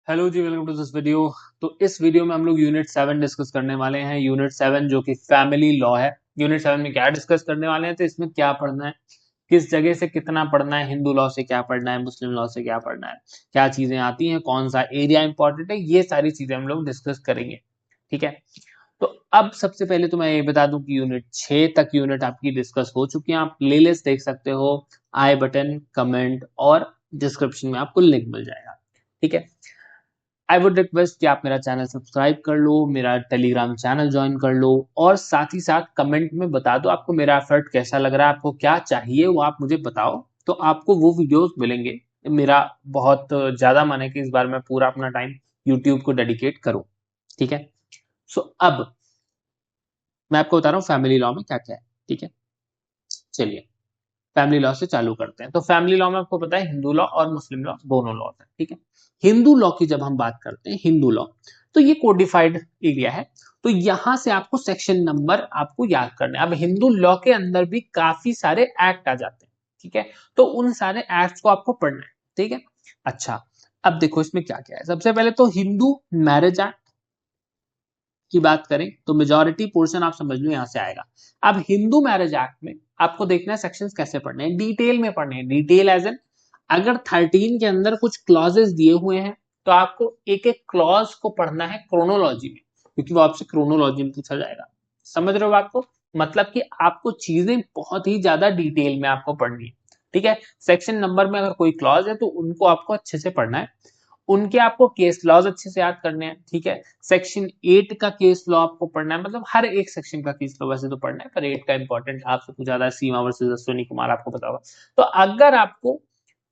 Hello ji, welcome to this video. तो इस video में हम लोग यूनिट 7 डिस्कस करने वाले हैं। यूनिट 7 जो कि फैमिली लॉ है। यूनिट 7 में क्या डिस्कस करने वाले हैं, तो इसमें क्या पढ़ना है, किस जगह से कितना पढ़ना है, हिंदू लॉ से क्या पढ़ना है, मुस्लिम लॉ से क्या पढ़ना है, क्या चीजें आती हैं, कौन सा एरिया इंपॉर्टेंट है, ये सारी चीजें हम लोग डिस्कस करेंगे। ठीक है। तो अब सबसे पहले तो मैं ये बता दूं कि यूनिट 6 तक यूनिट आपकी डिस्कस हो चुकी है। आप प्लेलिस्ट देख सकते हो, आई बटन, कमेंट और डिस्क्रिप्शन में आपको लिंक मिल जाएगा। ठीक है। आई वुड रिक्वेस्ट कि आप मेरा चैनल सब्सक्राइब कर लो, मेरा टेलीग्राम चैनल ज्वाइन कर लो और साथ ही साथ कमेंट में बता दो आपको मेरा एफर्ट कैसा लग रहा है, आपको क्या चाहिए वो आप मुझे बताओ, तो आपको वो वीडियोस मिलेंगे। मेरा बहुत ज्यादा मन है कि इस बार मैं पूरा अपना टाइम यूट्यूब को डेडिकेट करूं। ठीक है। सो अब मैं आपको बता रहा हूँ फैमिली लॉ में क्या क्या है। ठीक है, चलिए फैमिली लॉ से चालू करते हैं। तो फैमिली लॉ में आपको पता है हिंदू लॉ और मुस्लिम लॉ दोनों लॉ है। ठीक है। हिंदू लॉ की जब हम बात करते हैं, हिंदू लॉ, तो ये कोडिफाइड एरिया है। तो यहां से आपको सेक्शन नंबर आपको याद करना है। अब हिंदू लॉ के अंदर भी काफी सारे एक्ट आ जाते हैं। ठीक है। तो उन सारे एक्ट को आपको पढ़ना है। ठीक है। अच्छा, अब देखो इसमें क्या क्या है। सबसे पहले तो हिंदू मैरिज एक्ट की बात करें तो मेजॉरिटी पोर्शन आप समझ लो यहां से आएगा। अब हिंदू मैरिज एक्ट में आपको देखना है सेक्शंस कैसे पढ़ने हैं, डिटेल में पढ़ने हैं। डिटेल एज एन, अगर 13 के अंदर कुछ क्लॉजेस दिए हुए हैं तो आपको एक एक क्लॉज को पढ़ना है क्रोनोलॉजी में, क्योंकि वो आपसे क्रोनोलॉजी में पूछा जाएगा। समझ रहे हो बात को? मतलब कि आपको चीजें बहुत ही ज्यादा डिटेल में आपको पढ़नी है। ठीक है। सेक्शन नंबर में अगर कोई क्लॉज है तो उनको आपको अच्छे से पढ़ना है। उनके आपको केस लॉज अच्छे से याद करने हैं। ठीक है। सेक्शन 8 का केस लॉ आपको पढ़ना है, मतलब हर एक सेक्शन का केस लॉ वैसे तो पढ़ना है, पर 8 का इंपॉर्टेंट आपसे पूछा जाता है, सीमा वर्सेस अश्विनी कुमार, आपको पता होगा। तो अगर आपको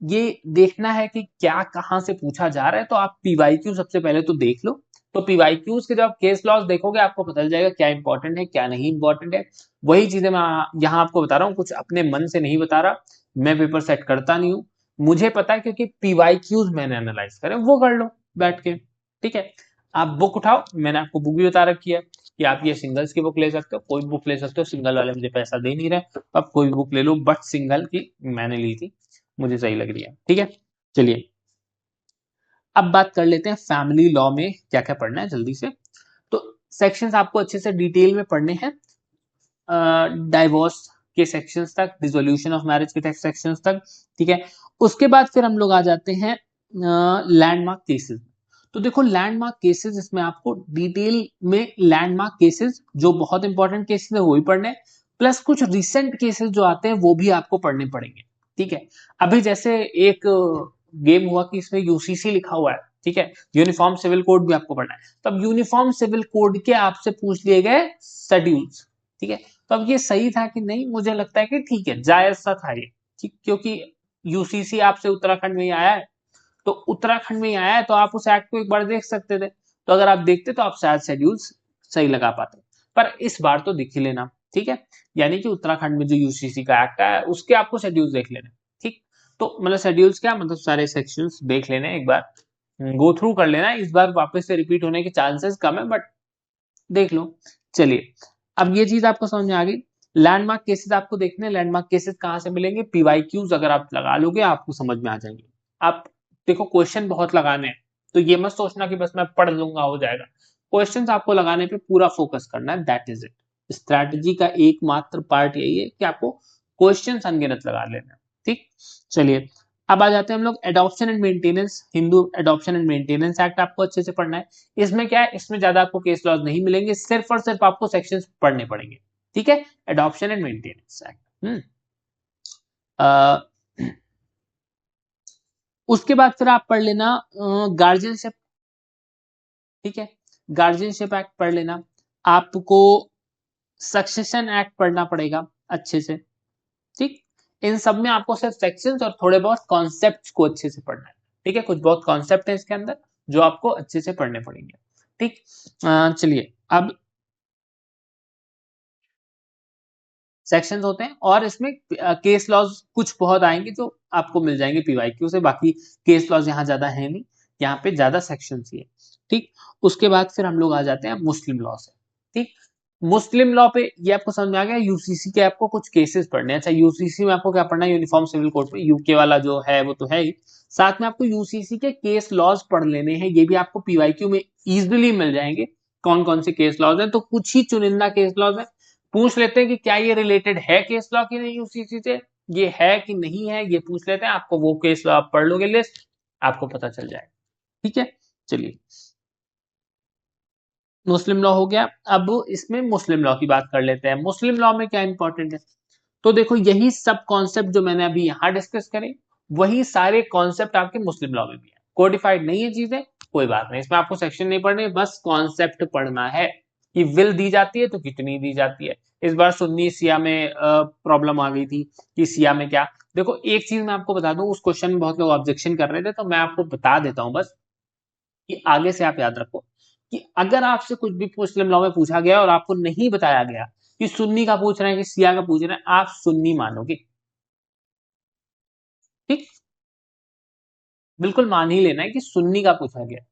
ये देखना है कि क्या कहां से पूछा जा रहा है, तो आप पीवाईक्यू सबसे पहले तो देख लो। तो पीवाईक्यूज के जब केस लॉज देखोगे आपको पता चल जाएगा क्या इंपॉर्टेंट है क्या नहीं इंपॉर्टेंट है। वही चीजें मैं यहाँ आपको बता रहा हूँ, कुछ अपने मन से नहीं बता रहा। मैं पेपर सेट करता नहीं हूँ, मुझे पता है, क्योंकि पीवाईक्यूज मैंने एनालाइज करे, वो कर लो बैठ के। ठीक है। आप बुक उठाओ, मैंने आपको बुक भी बता रखी है कि आप ये सिंगल्स की बुक ले सकते हो, कोई बुक ले सकते हो। सिंगल वाले मुझे पैसा दे नहीं रहे, तो आप कोई बुक ले लो, बट सिंगल की मैंने ली थी, मुझे सही लग रही है। ठीक है। चलिए अब बात कर लेते हैं फैमिली लॉ में क्या क्या पढ़ना है जल्दी से। तो सेक्शंस आपको अच्छे से डिटेल में पढ़ने हैं, डाइवोर्स के सेक्शंस तक, डिसोल्यूशन ऑफ मैरिज के सेक्शंस तक। ठीक है। उसके बाद फिर हम लोग आ जाते हैं लैंडमार्क केसेस। तो देखो लैंडमार्क केसेस, इसमें आपको डिटेल में लैंडमार्क केसेस जो बहुत इंपॉर्टेंट केसेस है वो भी पढ़ने, प्लस कुछ रिसेंट केसेस जो आते हैं वो भी आपको पढ़ने पड़ेंगे। ठीक है। अभी जैसे एक गेम हुआ कि इसमें यूसीसी लिखा हुआ है। ठीक है। यूनिफॉर्म सिविल कोड भी आपको पढ़ना है। तो अब यूनिफॉर्म सिविल कोड के आपसे पूछ लिए गए शेड्यूल्स। ठीक है। तो अब ये सही था कि नहीं, मुझे लगता है कि ठीक है, जायज सा था ये। ठीक, क्योंकि यूसीसी आपसे उत्तराखंड में ही आया है, तो उत्तराखंड में ही आया है तो आप उस एक्ट को एक बार देख सकते थे। तो अगर आप देखते तो आप शायद शेड्यूल्स सही लगा पाते, पर इस बार तो दिख ही लेना। ठीक है। यानी कि उत्तराखंड में जो यूसीसी का एक्ट है उसके आपको शेड्यूल्स देख लेने। ठीक। तो मतलब शेड्यूल्स क्या मतलब, सारे सेक्शंस देख लेने एक बार, गो थ्रू कर लेना। इस बार वापस से रिपीट होने के चांसेस कम है, बट देख लो। चलिए अब ये चीज आपको समझ में आ गई। लैंडमार्क केसेस आपको देखने, लैंडमार्क केसेस कहां से मिलेंगे, पीवाईक्यूज अगर आप लगा लोगे आपको समझ में आ जाएंगे। आप देखो क्वेश्चन बहुत लगाने हैं, तो ये मत सोचना कि बस मैं पढ़ लूंगा हो जाएगा। क्वेश्चंस आपको लगाने पे पूरा फोकस करना है, दैट इज इट। स्ट्रैटेजी का एकमात्र पार्ट यही है कि आपको क्वेश्चंस अनगिनत लगा लेना है। ठीक। चलिए अब आ जाते हैं हम लोग adoption and maintenance. Hindu adoption and maintenance act आपको अच्छे से पढ़ना है। इसमें क्या है, इसमें ज्यादा आपको केस लॉज नहीं मिलेंगे, सिर्फ और सिर्फ आपको सेक्शंस पढ़ने पड़ेंगे। ठीक है। Adoption and maintenance act. उसके बाद फिर आप पढ़ लेना गार्जियनशिप। ठीक है। गार्जियनशिप एक्ट पढ़ लेना। आपको सक्सेशन एक्ट पढ़ना पड़ेगा अच्छे से। ठीक। इन सब में आपको सिर्फ सेक्शंस और थोड़े बहुत कॉन्सेप्ट्स को अच्छे से पढ़ना है। ठीक है। कुछ बहुत कॉन्सेप्ट है इसके अंदर जो आपको अच्छे से पढ़ने पड़ेंगे। ठीक। चलिए अब सेक्शंस होते हैं और इसमें केस लॉज कुछ बहुत आएंगे जो आपको मिल जाएंगे पीवाईक्यू से, बाकी केस लॉज यहाँ ज्यादा है नहीं, यहाँ पे ज्यादा सेक्शंस ही है। ठीक। उसके बाद फिर हम लोग आ जाते हैं मुस्लिम लॉ से। ठीक। मुस्लिम लॉ पे ये आपको समझ में आ गया। यूसीसी के आपको कुछ केसेस पढ़ने हैं। अच्छा, यूसीसी में आपको क्या पढ़ना है, यूनिफॉर्म सिविल कोड पे, यूके वाला जो है वो तो है ही, साथ में आपको यूसीसी के केस लॉज पढ़ लेने हैं। ये भी आपको पीवाईक्यू में इजीली मिल जाएंगे, कौन कौन से केस लॉज हैं। तो कुछ ही चुनिंदा केस लॉज है, पूछ लेते हैं कि क्या ये रिलेटेड है केस लॉ की नहीं यूसीसी से, ये है कि नहीं है, ये पूछ लेते हैं। आपको वो केस लॉ आप पढ़ लोगे लिस्ट, आपको पता चल जाएगा। ठीक है, चलिए, मुस्लिम लॉ हो गया। अब इसमें मुस्लिम लॉ की बात कर लेते हैं। मुस्लिम लॉ में क्या इंपॉर्टेंट है, तो देखो यही सब कॉन्सेप्ट जो मैंने अभी यहां डिस्कस करे, वही सारे कॉन्सेप्ट आपके मुस्लिम लॉ में भी है। कोडिफाइड नहीं है चीजें, कोई बात नहीं, इसमें आपको सेक्शन नहीं पढ़ने, बस कॉन्सेप्ट पढ़ना है कि विल दी जाती है तो कितनी दी जाती है। इस बार सुन्नी सिया में प्रॉब्लम आ गई थी कि सिया में क्या। देखो एक चीज मैं आपको बता दूं, उस क्वेश्चन में बहुत लोग ऑब्जेक्शन कर रहे थे, तो मैं आपको बता देता हूं बस कि आगे से आप याद रखो कि अगर आपसे कुछ भी मुस्लिम लॉ में पूछा गया और आपको नहीं बताया गया कि सुन्नी का पूछ रहे हैं कि सिया का पूछ रहे हैं, आप सुन्नी मानोगे। ठीक, बिल्कुल मान ही लेना है कि सुन्नी का पूछा गया।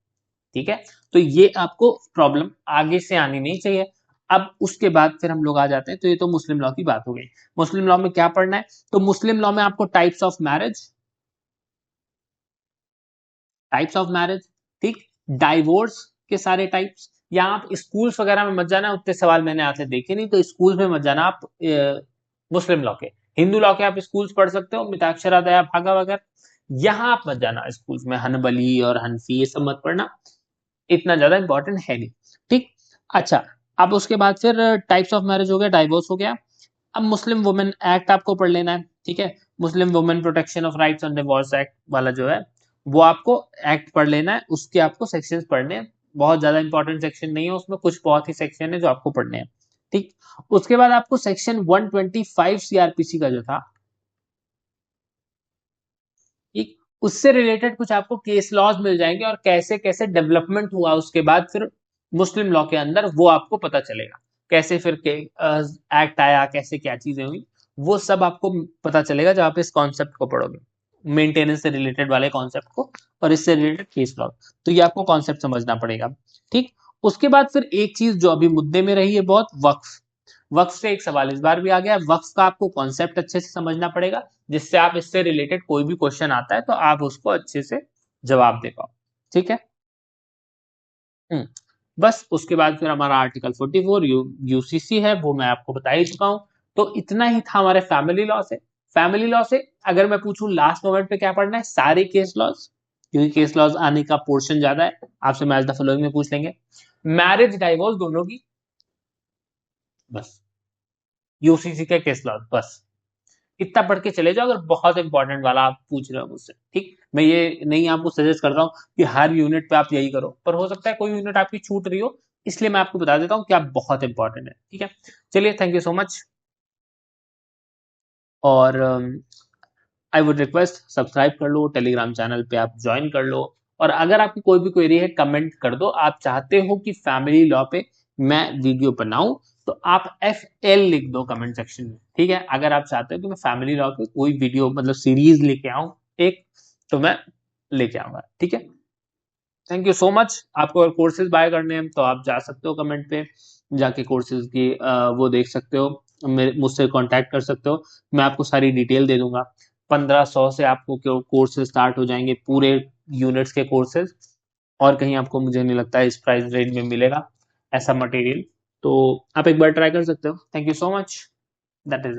ठीक है, तो ये आपको प्रॉब्लम आगे से आनी नहीं चाहिए। अब उसके बाद फिर हम लोग आ जाते हैं, तो ये तो मुस्लिम लॉ की बात हो गई। मुस्लिम लॉ में क्या पढ़ना है, तो मुस्लिम लॉ में आपको types of marriage, types of marriage, ठीक, डाइवोर्स के सारे टाइप्स। या आप स्कूल्स वगैरह में मत जाना, उतने सवाल मैंने आपसे देखे नहीं, तो स्कूल्स में मत जाना आप। मुस्लिम लॉ के, हिंदू लॉ के आप स्कूल्स पढ़ सकते हो, मिताक्षरा दया भागा वगैरह। यहां आप मत जाना स्कूल्स में, हनबली और हनफी ये सब मत पढ़ना, इतना ज्यादा इंपॉर्टेंट है नहीं। ठीक, अच्छा, अब उसके बाद फिर टाइप्स ऑफ मैरिज हो गया, डाइवोर्स हो गया। अब मुस्लिम वुमेन एक्ट आपको पढ़ लेना है। ठीक है, Muslim women protection of rights on divorce act वाला जो है, वो आपको एक्ट पढ़ लेना है, उसके आपको सेक्शंस पढ़ने हैं। बहुत ज्यादा इंपॉर्टेंट सेक्शन नहीं है उसमें, कुछ बहुत ही सेक्शन है जो आपको पढ़ने हैं। ठीक, उसके बाद आपको सेक्शन 125 सीआरपीसी का जो था, ठीक, उससे रिलेटेड कुछ आपको केस लॉज मिल जाएंगे, और कैसे कैसे डेवलपमेंट हुआ उसके बाद फिर मुस्लिम लॉ के अंदर, वो आपको पता चलेगा। कैसे फिर के एक्ट आया, कैसे क्या चीजें हुई, वो सब आपको पता चलेगा जब आप इस कॉन्सेप्ट को पढ़ोगे, मेंटेनेंस से रिलेटेड वाले कॉन्सेप्ट को, और इससे रिलेटेड केस लॉ। तो ये आपको कॉन्सेप्ट समझना पड़ेगा। ठीक, उसके बाद फिर एक चीज जो अभी मुद्दे में रही है बहुत, वक्फ। वक्फ से एक सवाल इस बार भी आ गया। वक्फ का आपको कॉन्सेप्ट अच्छे से समझना पड़ेगा, जिससे आप इससे रिलेटेड कोई भी क्वेश्चन आता है तो आप उसको अच्छे से जवाब दे पाओ। ठीक है, हम्म, बस उसके बाद फिर हमारा आर्टिकल 44 यूसीसी है, वो मैं आपको बता ही चुका हूं। तो इतना ही था हमारे फैमिली लॉ से। फैमिली लॉ से अगर मैं पूछूं लास्ट मोमेंट पे क्या पढ़ना है, सारे केस लॉज, क्योंकि केस लॉज आने का पोर्शन ज्यादा है, आपसे मैच द फॉलोइंग में पूछ लेंगे। मैरिज डाइवोर्स दोनों की, बस यूसीसी के केस लॉज, बस इतना पढ़ के चले जाओ, अगर बहुत इंपॉर्टेंट वाला आप पूछ रहे हो मुझसे। ठीक, मैं ये नहीं आपको सजेस्ट करता हूँ कि हर यूनिट पे आप यही करो, पर हो सकता है कोई यूनिट आपकी छूट रही हो, इसलिए मैं आपको बता देता हूँ कि आप बहुत इंपॉर्टेंट है। ठीक है, चलिए, थैंक यू सो मच। और आई वुड रिक्वेस्ट सब्सक्राइब कर लो, टेलीग्राम चैनल पे आप ज्वाइन कर लो, और अगर आपकी कोई भी क्वेरी है कमेंट कर दो। आप चाहते हो कि फैमिली लॉ पे मैं वीडियो बनाऊं, तो आप FL लिख दो कमेंट सेक्शन में। ठीक है, अगर आप चाहते हो कि मैं फैमिली लॉ पे कोई वीडियो मतलब सीरीज लेके आऊं एक, तो मैं लेके आऊंगा। ठीक है, थैंक यू सो मच। आपको अगर कोर्सेज बाय करने हैं तो आप जा सकते हो कमेंट पे, जाके कोर्सेज की वो देख सकते हो, मुझसे कांटेक्ट कर सकते हो, मैं आपको सारी डिटेल दे दूंगा। 1500 से आपको कोर्सेज स्टार्ट हो जाएंगे, पूरे यूनिट्स के कोर्सेज, और कहीं आपको मुझे नहीं लगता है इस प्राइस रेंज में मिलेगा ऐसा मटेरियल। तो आप एक बार ट्राई कर सकते हो। Thank you so much, that is